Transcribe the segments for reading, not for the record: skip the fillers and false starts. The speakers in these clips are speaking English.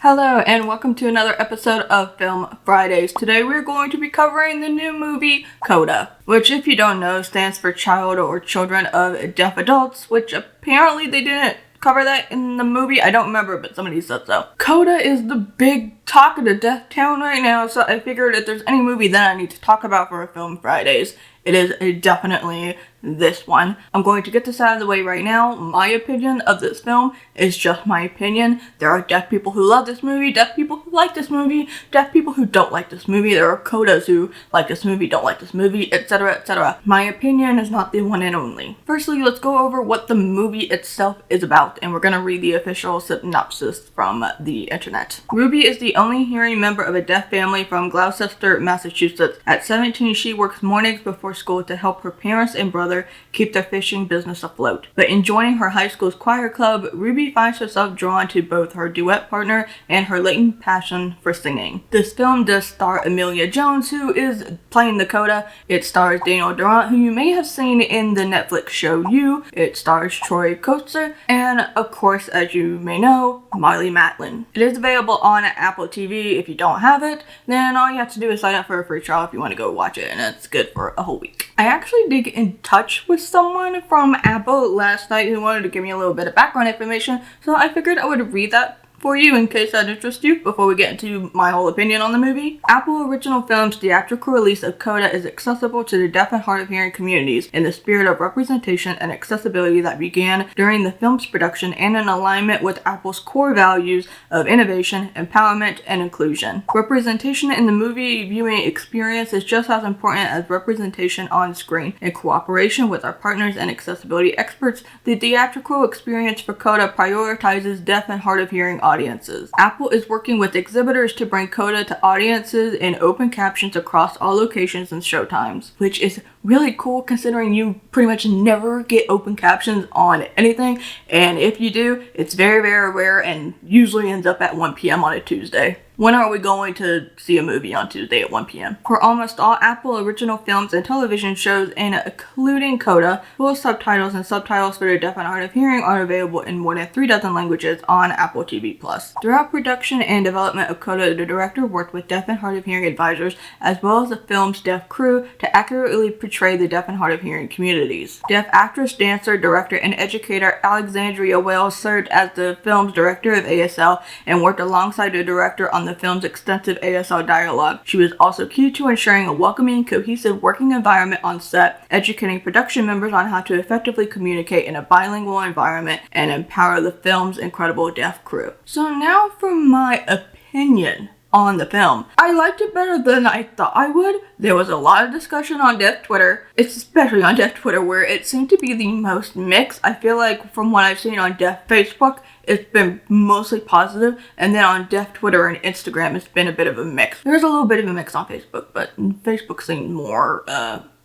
Hello and welcome to another episode of Film Fridays. Today we're going to be covering the new movie Coda, which if you don't know stands for Child or Children of Deaf Adults, which apparently they didn't cover that in the movie. I don't remember, but somebody said so. Coda is the big talk of the deaf town right now, so I figured if there's any movie that I need to talk about for Film Fridays, it is definitely this one. I'm going to get this out of the way right now. My opinion of this film is just my opinion. There are deaf people who love this movie, deaf people who like this movie, deaf people who don't like this movie. There are Codas who like this movie, don't like this movie, etc., etc. My opinion is not the one and only. Firstly, let's go over what the movie itself is about, and we're going to read the official synopsis from the internet. Ruby is the only hearing member of a deaf family from Gloucester, Massachusetts. At 17, she works mornings before school to help her parents and brother keep their fishing business afloat. But in joining her high school's choir club, Ruby finds herself drawn to both her duet partner and her latent passion for singing. This film does star Emilia Jones, who is playing the Coda. It stars Daniel Durant, who you may have seen in the Netflix show You. It stars Kotsur, and of course, as you may know, Marlee Matlin. It is available on AppleTV. If you don't have it, then all you have to do is sign up for a free trial if you want to go watch it, and it's good for a whole week. I actually did get in touch with someone from Apple last night who wanted to give me a little bit of background information, so I figured I would read that for you in case that interests you before we get into my whole opinion on the movie. Apple Original Films' theatrical release of Coda is accessible to the deaf and hard of hearing communities in the spirit of representation and accessibility that began during the film's production and in alignment with Apple's core values of innovation, empowerment, and inclusion. Representation in the movie viewing experience is just as important as representation on screen. In cooperation with our partners and accessibility experts, the theatrical experience for Coda prioritizes deaf and hard of hearing audiences. Apple is working with exhibitors to bring Coda to audiences in open captions across all locations and showtimes, which is really cool considering you pretty much never get open captions on anything, and if you do, it's very, very rare and usually ends up at 1 p.m. on a Tuesday. When are we going to see a movie on Tuesday at 1 p.m.? For almost all Apple original films and television shows, including Coda, full subtitles and subtitles for the deaf and hard of hearing are available in more than 36 languages on Apple TV+. Throughout production and development of Coda, the director worked with deaf and hard of hearing advisors as well as the film's deaf crew to accurately portray the deaf and hard of hearing communities. Deaf actress, dancer, director, and educator Alexandria Wells served as the film's director of ASL and worked alongside the director on the film's extensive ASL dialogue. She was also key to ensuring a welcoming, cohesive working environment on set, educating production members on how to effectively communicate in a bilingual environment, and empower the film's incredible deaf crew. So now for my opinion on the film. I liked it better than I thought I would. There was a lot of discussion on deaf Twitter, especially on deaf Twitter, where it seemed to be the most mixed. I feel like from what I've seen on deaf Facebook, it's been mostly positive, and then on deaf Twitter and Instagram, it's been a bit of a mix. There's a little bit of a mix on Facebook, but Facebook seemed more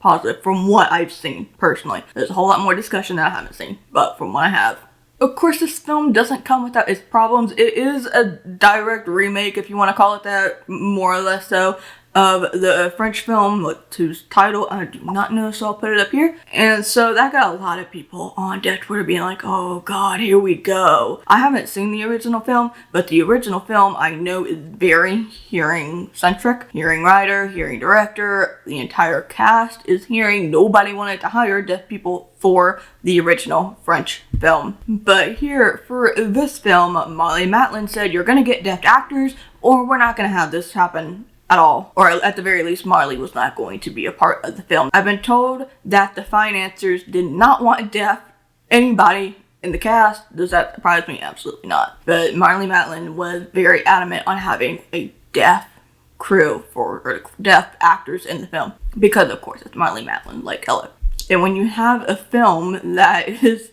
positive from what I've seen personally. There's a whole lot more discussion that I haven't seen, but from what I have. Of course, this film doesn't come without its problems. It is a direct remake, if you want to call it that, more or less so, of the French film whose title I do not know, so I'll put it up here. And so that got a lot of people on deaf Twitter being like, oh god, here we go. I haven't seen the original film, but the original film I know is very hearing centric. Hearing writer, hearing director, the entire cast is hearing. Nobody wanted to hire deaf people for the original French film. But here, for this film, Marlee Matlin said, you're gonna get deaf actors or we're not gonna have this happen at all. Or at the very least, Marlee was not going to be a part of the film. I've been told that the financiers did not want deaf anybody in the cast. Does that surprise me? Absolutely not. But Marlee Matlin was very adamant on having a deaf crew or deaf actors in the film. Because, of course, it's Marlee Matlin, like, hello. And when you have a film that is,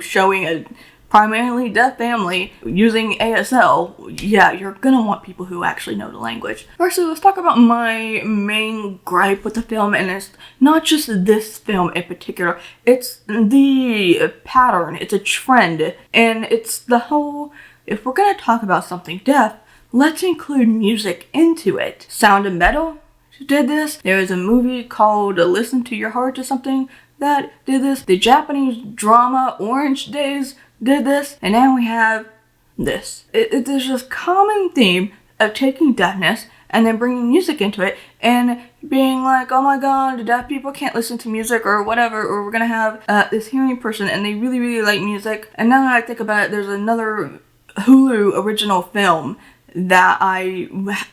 showing a primarily deaf family using ASL, yeah, you're gonna want people who actually know the language. Firstly, let's talk about my main gripe with the film, and it's not just this film in particular, it's the pattern, it's a trend, and it's the whole, if we're gonna talk about something deaf, let's include music into it. Sound of Metal did this. There was a movie called Listen to Your Heart or something that did this. The Japanese drama Orange Days did this, and now we have this. There's this common theme of taking deafness and then bringing music into it and being like, oh my god, the deaf people can't listen to music or whatever, or we're gonna have this hearing person and they really, really like music. And now that I think about it, there's another Hulu original film that I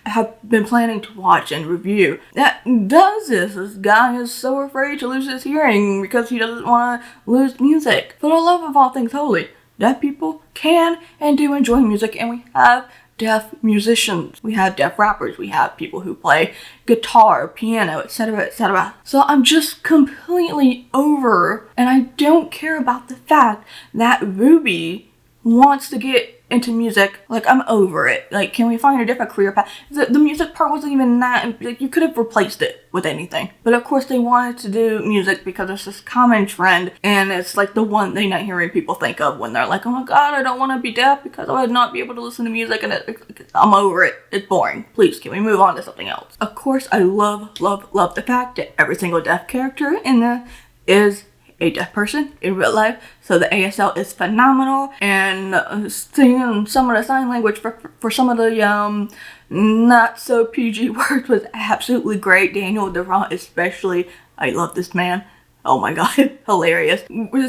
have been planning to watch and review that does this. This guy is so afraid to lose his hearing because he doesn't want to lose music. For the love of all things holy, deaf people can and do enjoy music, and we have deaf musicians, we have deaf rappers, we have people who play guitar, piano, etc., etc. So I'm just completely over, and I don't care about the fact that Ruby wants to get into music. Like, I'm over it. Like, can we find a different career path? The music part wasn't even that, like, you could have replaced it with anything. But of course they wanted to do music because it's this common trend, and it's like the one thing that hearing people think of when they're like, oh my god, I don't want to be deaf because I would not be able to listen to music, and I'm over it. It's boring. Please, can we move on to something else? Of course, I love the fact that every single deaf character in the is a deaf person in real life, so the ASL is phenomenal, and seeing some of the sign language for some of the not so PG words was absolutely great. Daniel Durant especially, I love this man. Oh my god, hilarious.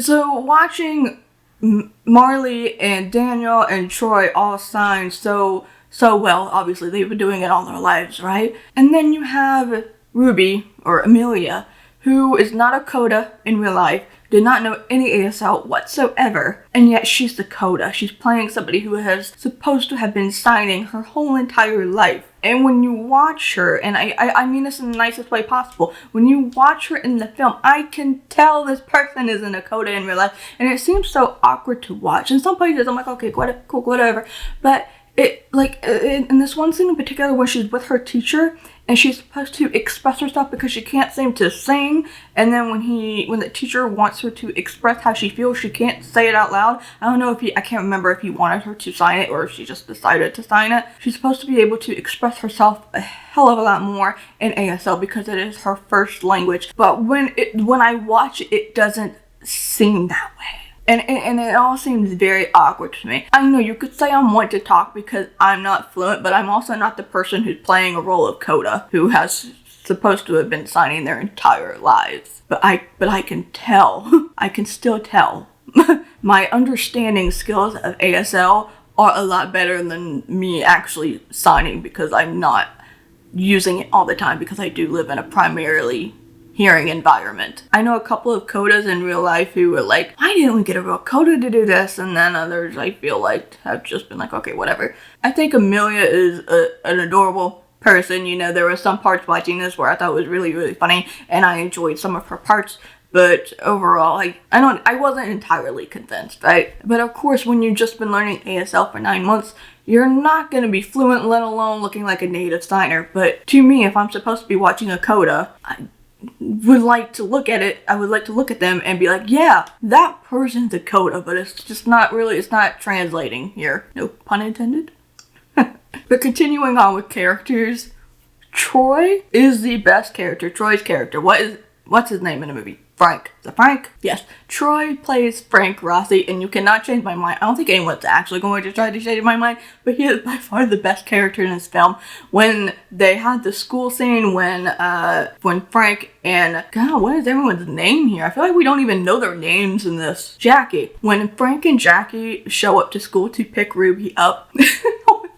So watching Marlee and Daniel and Troy all sign so well, obviously they've been doing it all their lives, right? And then you have Ruby, or Emilia, who is not a Coda in real life, did not know any ASL whatsoever, and yet she's the Coda. She's playing somebody who has supposed to have been signing her whole entire life. And when you watch her, and I mean this in the nicest way possible, when you watch her in the film, I can tell this person isn't a Coda in real life, and it seems so awkward to watch. In some places, I'm like, okay, cool, whatever, but it, like, in this one scene in particular when she's with her teacher, and she's supposed to express herself because she can't seem to sing, and then when the teacher wants her to express how she feels, she can't say it out loud. I don't know if I can't remember if he wanted her to sign it or if she just decided to sign it. She's supposed to be able to express herself a hell of a lot more in ASL because it is her first language. But when I watch it, it doesn't seem that way. And it all seems very awkward to me. I know you could say I'm one to talk because I'm not fluent, but I'm also not the person who's playing a role of Coda, who has supposed to have been signing their entire lives. But I can tell. I can still tell. My understanding skills of ASL are a lot better than me actually signing because I'm not using it all the time because I do live in a primarily hearing environment. I know a couple of Codas in real life who were like, why didn't we get a real Coda to do this? And then others, I feel like, have just been like, okay, whatever. I think Emilia is an adorable person. You know, there were some parts watching this where I thought it was really, really funny, and I enjoyed some of her parts. But overall, I wasn't entirely convinced, right? But of course, when you've just been learning ASL for 9 months, you're not going to be fluent, let alone looking like a native signer. But to me, if I'm supposed to be watching a Coda, I would like to look at it. I would like to look at them and be like, yeah, that person's a Coda, but it's just not really, it's not translating here. No pun intended. But continuing on with characters, Troy is the best character. Troy's character. What's his name in the movie? Frank. Is it Frank? Yes. Troy plays Frank Rossi, and you cannot change my mind. I don't think anyone's actually going to try to change my mind, but he is by far the best character in this film. When they had the school scene, when Frank and, God, what is everyone's name here? I feel like we don't even know their names in this. Jackie. When Frank and Jackie show up to school to pick Ruby up,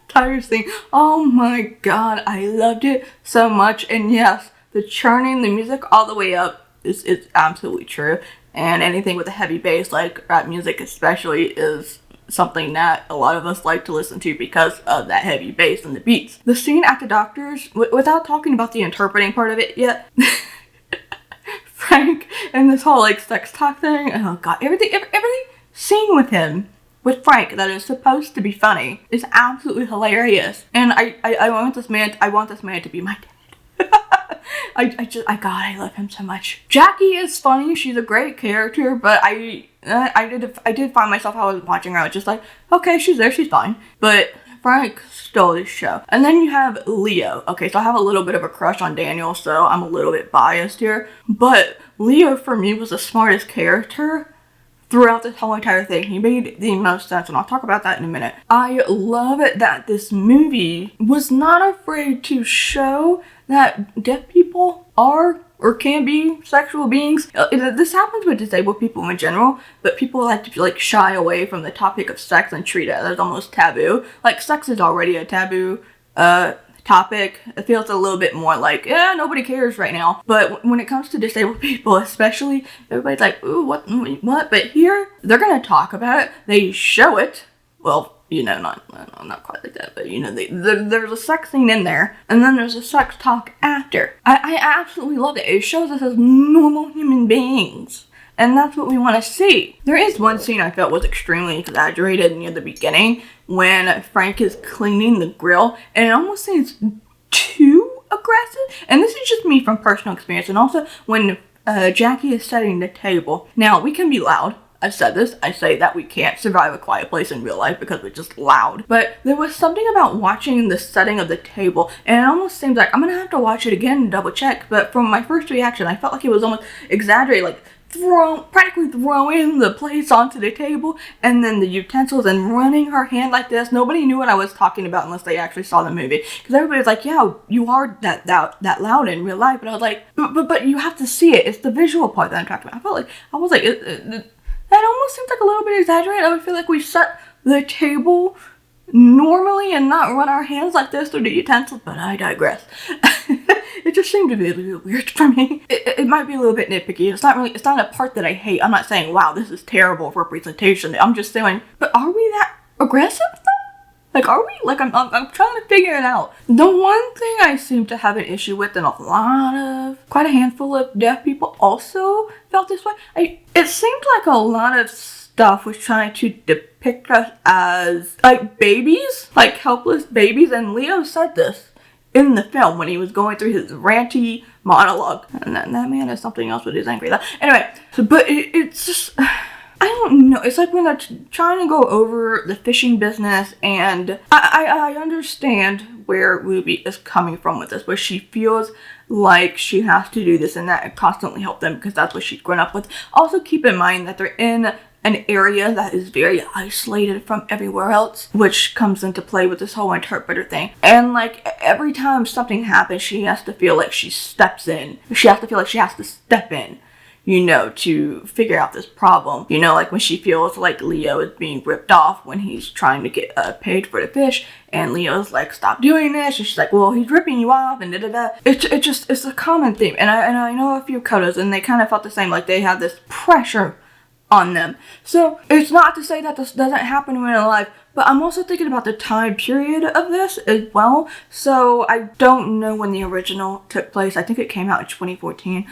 entire thing. Oh my god, I loved it so much. And yes, the churning the music all the way up is absolutely true. And anything with a heavy bass, like rap music especially, is something that a lot of us like to listen to because of that heavy bass and the beats. The scene at the doctor's, without talking about the interpreting part of it yet, Frank and this whole like sex talk thing, oh god, everything scene with him, with Frank, that is supposed to be funny, is absolutely hilarious. And I want this man to be my dad. I love him so much. Jackie is funny. She's a great character, but I did find myself, I was watching her, I was just like, okay, she's there, she's fine. But Frank stole this show. And then you have Leo. Okay, so I have a little bit of a crush on Daniel, so I'm a little bit biased here. But Leo, for me, was the smartest character throughout this whole entire thing. He made the most sense, and I'll talk about that in a minute. I love it that this movie was not afraid to show that deaf people are or can be sexual beings. This happens with disabled people in general, but people like to like shy away from the topic of sex and treat it as almost taboo. Like, sex is already a taboo topic. It feels a little bit more like, nobody cares right now. But when it comes to disabled people especially, everybody's like, ooh, what? But here, they're gonna talk about it. They show it. Well, you know, not quite like that, but you know, there's a sex scene in there, and then there's a sex talk after. I absolutely love it. It shows us as normal human beings, and that's what we want to see. There is one scene I felt was extremely exaggerated near the beginning when Frank is cleaning the grill, and it almost seems too aggressive. And this is just me from personal experience, and also when Jackie is setting the table. Now, we can be loud. I've said this. I say that we can't survive a quiet place in real life because we're just loud. But there was something about watching the setting of the table, and it almost seems like I'm gonna have to watch it again and double check. But from my first reaction, I felt like it was almost exaggerated, like practically throwing the plates onto the table and then the utensils and running her hand like this. Nobody knew what I was talking about unless they actually saw the movie, because everybody's like, yeah, you are that loud in real life. But I was like, but you have to see it. It's the visual part that I'm talking about. I was like, that almost seems like a little bit exaggerated. I would feel like we set the table normally and not run our hands like this through the utensils, but I digress. It just seemed to be a little weird for me. It might be a little bit nitpicky. It's not a part that I hate. I'm not saying, wow, this is terrible representation. I'm just saying, but are we that aggressive though? Like, are we? Like, I'm trying to figure it out. The one thing I seem to have an issue with, and quite a handful of deaf people also felt this way. It seemed like a lot of stuff was trying to depict us as, like, babies, like helpless babies, and Leo said this in the film when he was going through his ranty monologue. And that man is something else with his angry laugh. Anyway, but it's just, I don't know. It's like when they're trying to go over the fishing business, and I understand where Ruby is coming from with this, where she feels like she has to do this and that and constantly help them because that's what she's grown up with. Also, keep in mind that they're in an area that is very isolated from everywhere else, which comes into play with this whole interpreter thing. And like every time something happens, she has to feel like she steps in. She has to feel like she has to step in, you know, to figure out this problem. You know, like when she feels like Leo is being ripped off when he's trying to get paid for the fish, and Leo's like, stop doing this, and she's like, well, he's ripping you off, and da-da-da. It's a common theme, and I know a few Codas, and they kind of felt the same, like they had this pressure on them. So it's not to say that this doesn't happen in real life, but I'm also thinking about the time period of this as well. So I don't know when the original took place. I think it came out in 2014.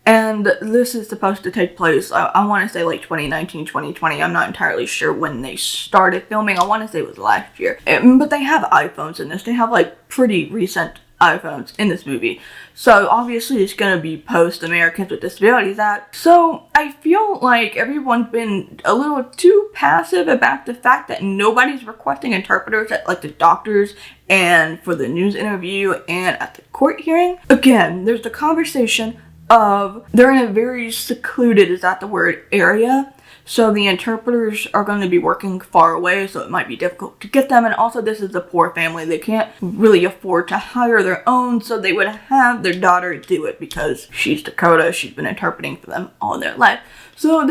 And this is supposed to take place, I want to say like 2019, 2020. I'm not entirely sure when they started filming. I want to say it was last year. But they have iPhones in this. They have like pretty recent iPhones in this movie. So obviously it's going to be post Americans with Disabilities Act. So I feel like everyone's been a little too passive about the fact that nobody's requesting interpreters at like the doctors and for the news interview and at the court hearing. Again, there's the conversation of they're in a very secluded, is that the word, area. So the interpreters are going to be working far away, so it might be difficult to get them. And also this is a poor family. They can't really afford to hire their own, so they would have their daughter do it because she's Dakota. She's been interpreting for them all their life. So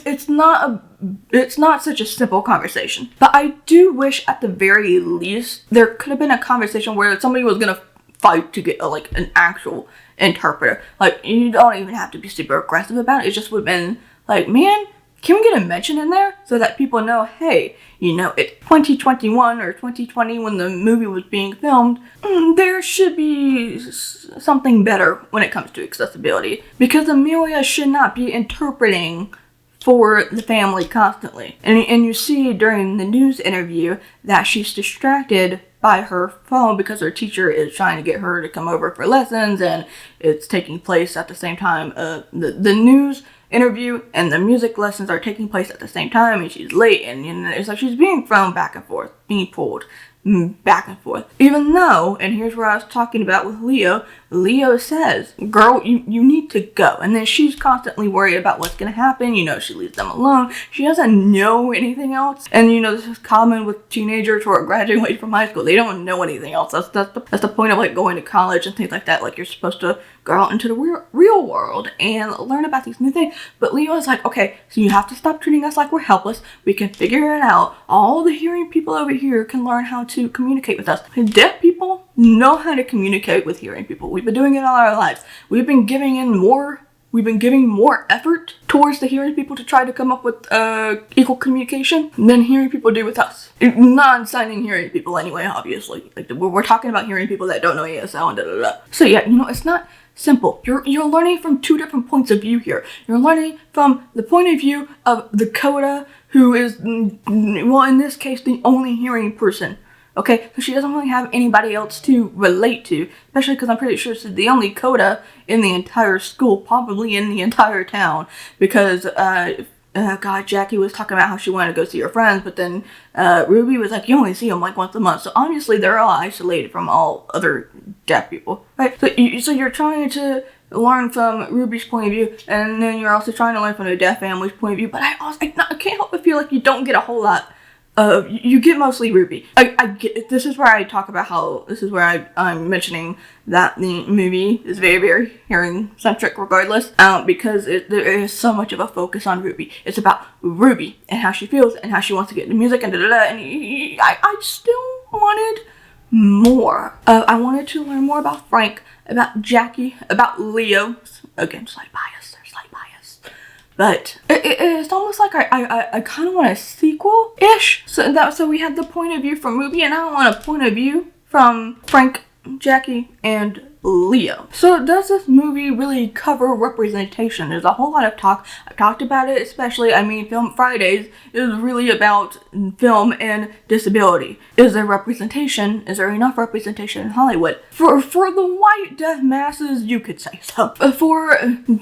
it's not such a simple conversation. But I do wish at the very least there could have been a conversation where somebody was going to fight to get like an actual interpreter. Like, you don't even have to be super aggressive about it. It just would have been like, man, can we get a mention in there so that people know, hey, you know, it's 2021 or 2020 when the movie was being filmed, there should be something better when it comes to accessibility. Because Emilia should not be interpreting for the family constantly. And you see during the news interview that she's distracted by her phone because her teacher is trying to get her to come over for lessons, and it's taking place at the same time. The news interview and the music lessons are taking place at the same time, and she's late, and you know, it's like she's being thrown back and forth, being pulled back and forth. Even though, and here's where I was talking about with Leo says, girl, you need to go. And then she's constantly worried about what's going to happen. You know, she leaves them alone. She doesn't know anything else. And, you know, this is common with teenagers who are graduating from high school. They don't know anything else. That's the point of, like, going to college and things like that. Like, you're supposed to go out into the real world and learn about these new things. But Leo is like, okay, so you have to stop treating us like we're helpless. We can figure it out. All the hearing people over here can learn how to communicate with us. Deaf people know how to communicate with hearing people. We've been doing it all our lives. We've been giving more effort towards the hearing people to try to come up with equal communication than hearing people do with us. Non-signing hearing people anyway, obviously. Like, we're talking about hearing people that don't know ASL and da-da-da. So yeah, you know, it's not simple. You're learning from two different points of view here. You're learning from the point of view of the Coda, who is, well, in this case, the only hearing person. Okay, so she doesn't really have anybody else to relate to, especially because I'm pretty sure she's the only Coda in the entire school, probably in the entire town, because, God, Jackie was talking about how she wanted to go see her friends, but then Ruby was like, you only see them like once a month, so obviously they're all isolated from all other deaf people, right? So you're trying to learn from Ruby's point of view, and then you're also trying to learn from the deaf family's point of view, but I can't help but feel like you don't get a whole lot. You get mostly Ruby. I get, this is where I talk about how, this is where I'm mentioning that the movie is very, very hearing-centric regardless, because there is so much of a focus on Ruby. It's about Ruby, and how she feels, and how she wants to get into music, and da-da-da, and I still wanted more. I wanted to learn more about Frank, about Jackie, about Leo. Again, slight bias, there's slight bias. But it's almost like I kind of want a sequel-ish. So we had the point of view from Ruby, and I want a point of view from Frank, Jackie, and Leo. So does this movie really cover representation? There's a whole lot of talk. I've talked about it, especially, I mean, Film Fridays is really about film and disability. Is there representation? Is there enough representation in Hollywood? For the white deaf masses, you could say so. For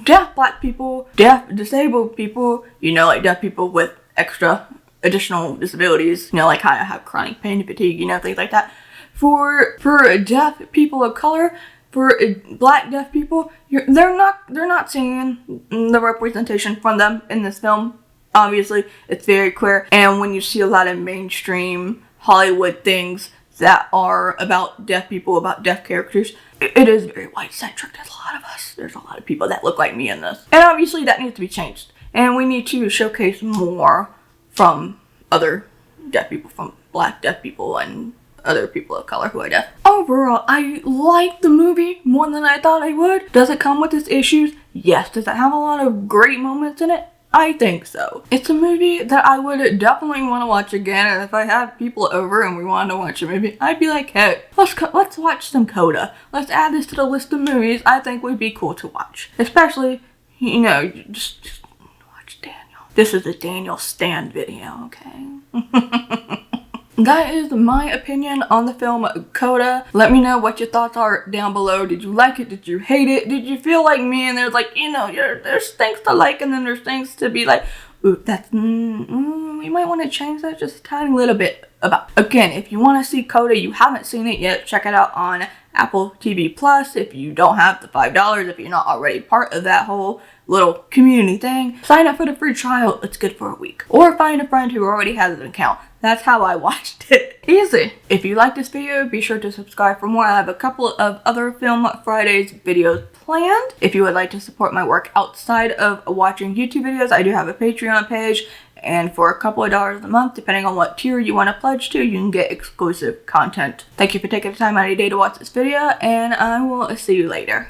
deaf black people, deaf disabled people, you know, like deaf people with additional disabilities, you know, like how I have chronic pain and fatigue, you know, things like that. For deaf people of color, for black deaf people, they're not seeing the representation from them in this film. Obviously, it's very clear. And when you see a lot of mainstream Hollywood things that are about deaf people, about deaf characters, it is very white-centric. There's a lot of us. There's a lot of people that look like me in this. And obviously, that needs to be changed. And we need to showcase more from other deaf people, from black deaf people, and other people of color who are deaf. Overall, I like the movie more than I thought I would. Does it come with its issues? Yes. Does it have a lot of great moments in it? I think so. It's a movie that I would definitely want to watch again, and if I had people over and we wanted to watch a movie, I'd be like, hey, let's watch some Coda. Let's add this to the list of movies I think would be cool to watch. Especially, you know, just watch Daniel. This is a Daniel Stan video, okay? That is my opinion on the film Coda. Let me know what your thoughts are down below. Did you like it? Did you hate it? Did you feel like me and there's like, you know, there's things to like and then there's things to be like, ooh, that's, we might want to change that just a tiny little bit about. Again, if you want to see Coda, you haven't seen it yet, check it out on Apple TV Plus. If you don't have the $5, if you're not already part of that whole little community thing, sign up for the free trial. It's good for a week. Or find a friend who already has an account. That's how I watched it. Easy. If you like this video, be sure to subscribe for more. I have a couple of other Film Fridays videos planned. If you would like to support my work outside of watching YouTube videos, I do have a Patreon page. And for a couple of dollars a month, depending on what tier you want to pledge to, you can get exclusive content. Thank you for taking the time out of your day to watch this video, and I will see you later.